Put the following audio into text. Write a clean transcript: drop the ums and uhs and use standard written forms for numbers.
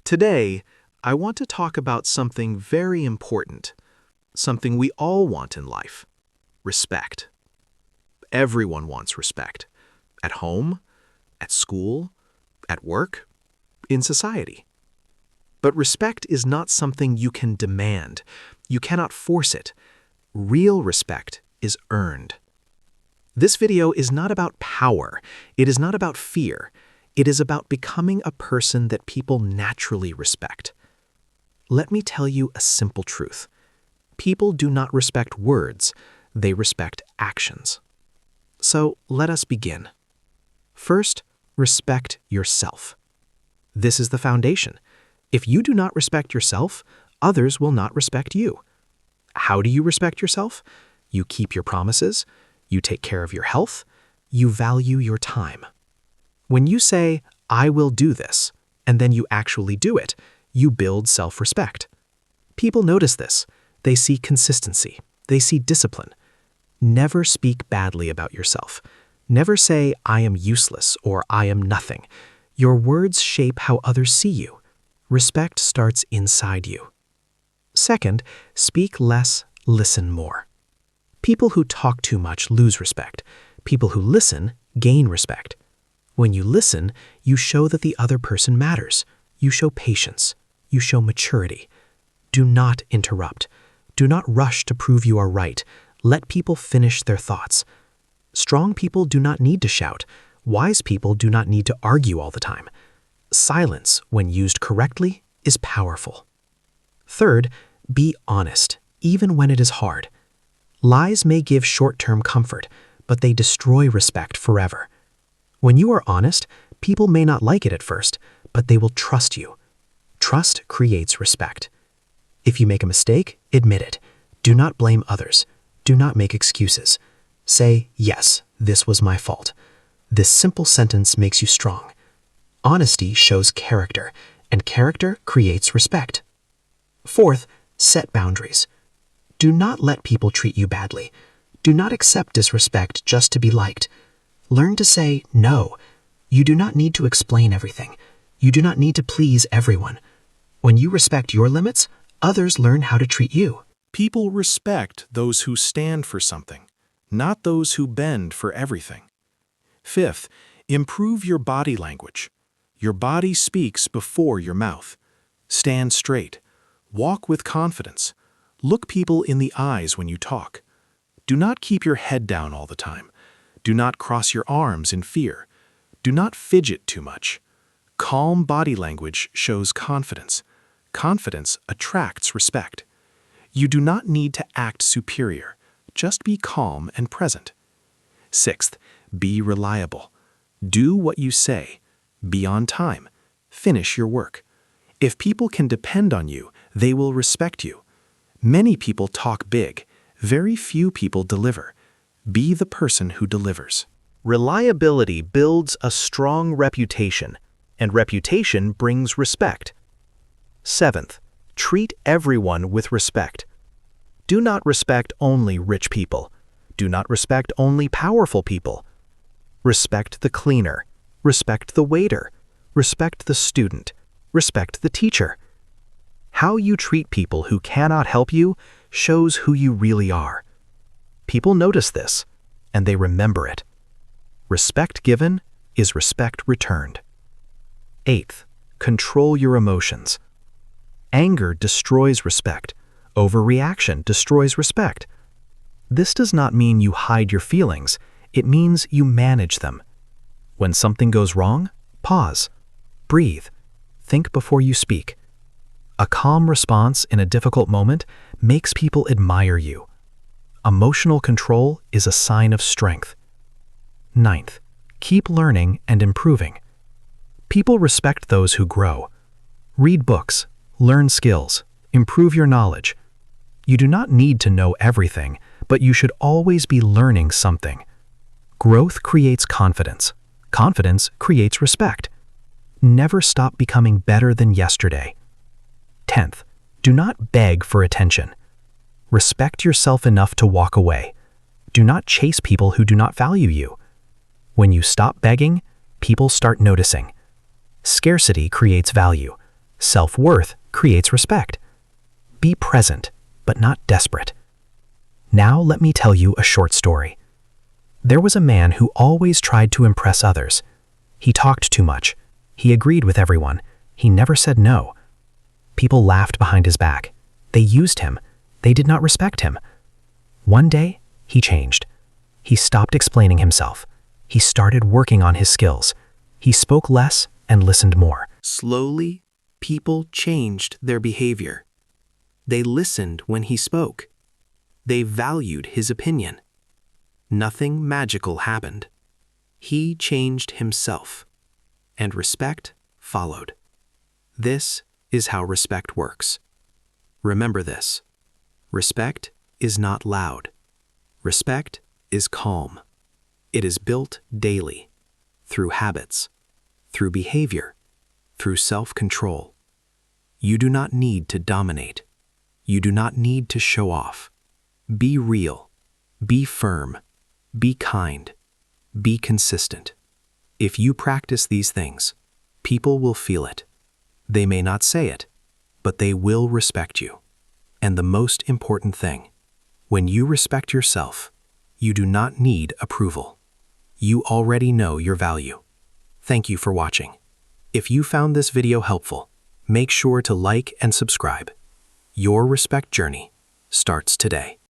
Today, I want to talk about something very important, something we all want in life: respect. Everyone wants respect. At home, at school, at work, in society. But respect is not something you can demand. You cannot force it. Real respect is earned. This video is not about power. It is not about fear. It is about becoming a person that people naturally respect. Let me tell you a simple truth. People do not respect words. They respect actions. So let us begin. First, respect yourself. This is the foundation. If you do not respect yourself, others will not respect you. How do you respect yourself? You keep your promises. You take care of your health. You value your time. When you say, "I will do this," and then you actually do it, you build self-respect. People notice this. They see consistency. They see discipline. Never speak badly about yourself. Never say, "I am useless" or "I am nothing." Your words shape how others see you. Respect starts inside you. Second, speak less, listen more. People who talk too much lose respect. People who listen gain respect. When you listen, you show that the other person matters. You show patience. You show maturity. Do not interrupt. Do not rush to prove you are right. Let people finish their thoughts. Strong people do not need to shout. Wise people do not need to argue all the time. Silence, when used correctly, is powerful. Third, be honest, even when it is hard. Lies may give short-term comfort, but they destroy respect forever. When you are honest, people may not like it at first, but they will trust you. Trust creates respect. If you make a mistake, admit it. Do not blame others. Do not make excuses. Say, "Yes, this was my fault." This simple sentence makes you strong. Honesty shows character, and character creates respect. Fourth, set boundaries. Do not let people treat you badly. Do not accept disrespect just to be liked. Learn to say no. You do not need to explain everything. You do not need to please everyone. When you respect your limits, others learn how to treat you. People respect those who stand for something, not those who bend for everything. Fifth, improve your body language. Your body speaks before your mouth. Stand straight. Walk with confidence. Look people in the eyes when you talk. Do not keep your head down all the time. Do not cross your arms in fear. Do not fidget too much. Calm body language shows confidence. Confidence attracts respect. You do not need to act superior. Just be calm and present. Sixth, be reliable. Do what you say. Be on time. Finish your work. If people can depend on you, they will respect you. Many people talk big. Very few people deliver. Be the person who delivers. Reliability builds a strong reputation, and reputation brings respect. Seventh, treat everyone with respect. Do not respect only rich people. Do not respect only powerful people. Respect the cleaner. Respect the waiter. Respect the student. Respect the teacher. How you treat people who cannot help you shows who you really are. People notice this, and they remember it. Respect given is respect returned. Eighth, control your emotions. Anger destroys respect. Overreaction destroys respect. This does not mean you hide your feelings. It means you manage them. When something goes wrong, pause. Breathe. Think before you speak. A calm response in a difficult moment makes people admire you. Emotional control is a sign of strength. Ninth, keep learning and improving. People respect those who grow. Read books, learn skills, improve your knowledge. You do not need to know everything, but you should always be learning something. Growth creates confidence. Confidence creates respect. Never stop becoming better than yesterday. 10th, do not beg for attention. Respect yourself enough to walk away. Do not chase people who do not value you. When you stop begging, people start noticing. Scarcity creates value. Self-worth creates respect. Be present, but not desperate. Now let me tell you a short story. There was a man who always tried to impress others. He talked too much. He agreed with everyone. He never said no. People laughed behind his back. They used him. They did not respect him. One day, he changed. He stopped explaining himself. He started working on his skills. He spoke less and listened more. Slowly, people changed their behavior. They listened when he spoke. They valued his opinion. Nothing magical happened. He changed himself, and respect followed. This is how respect works. Remember this. Respect is not loud. Respect is calm. It is built daily, through habits, through behavior, through self-control. You do not need to dominate. You do not need to show off. Be real. Be firm. Be kind. Be consistent. If you practice these things, people will feel it. They may not say it, but they will respect you. And the most important thing, when you respect yourself, you do not need approval. You already know your value. Thank you for watching. If you found this video helpful, make sure to like and subscribe. Your respect journey starts today.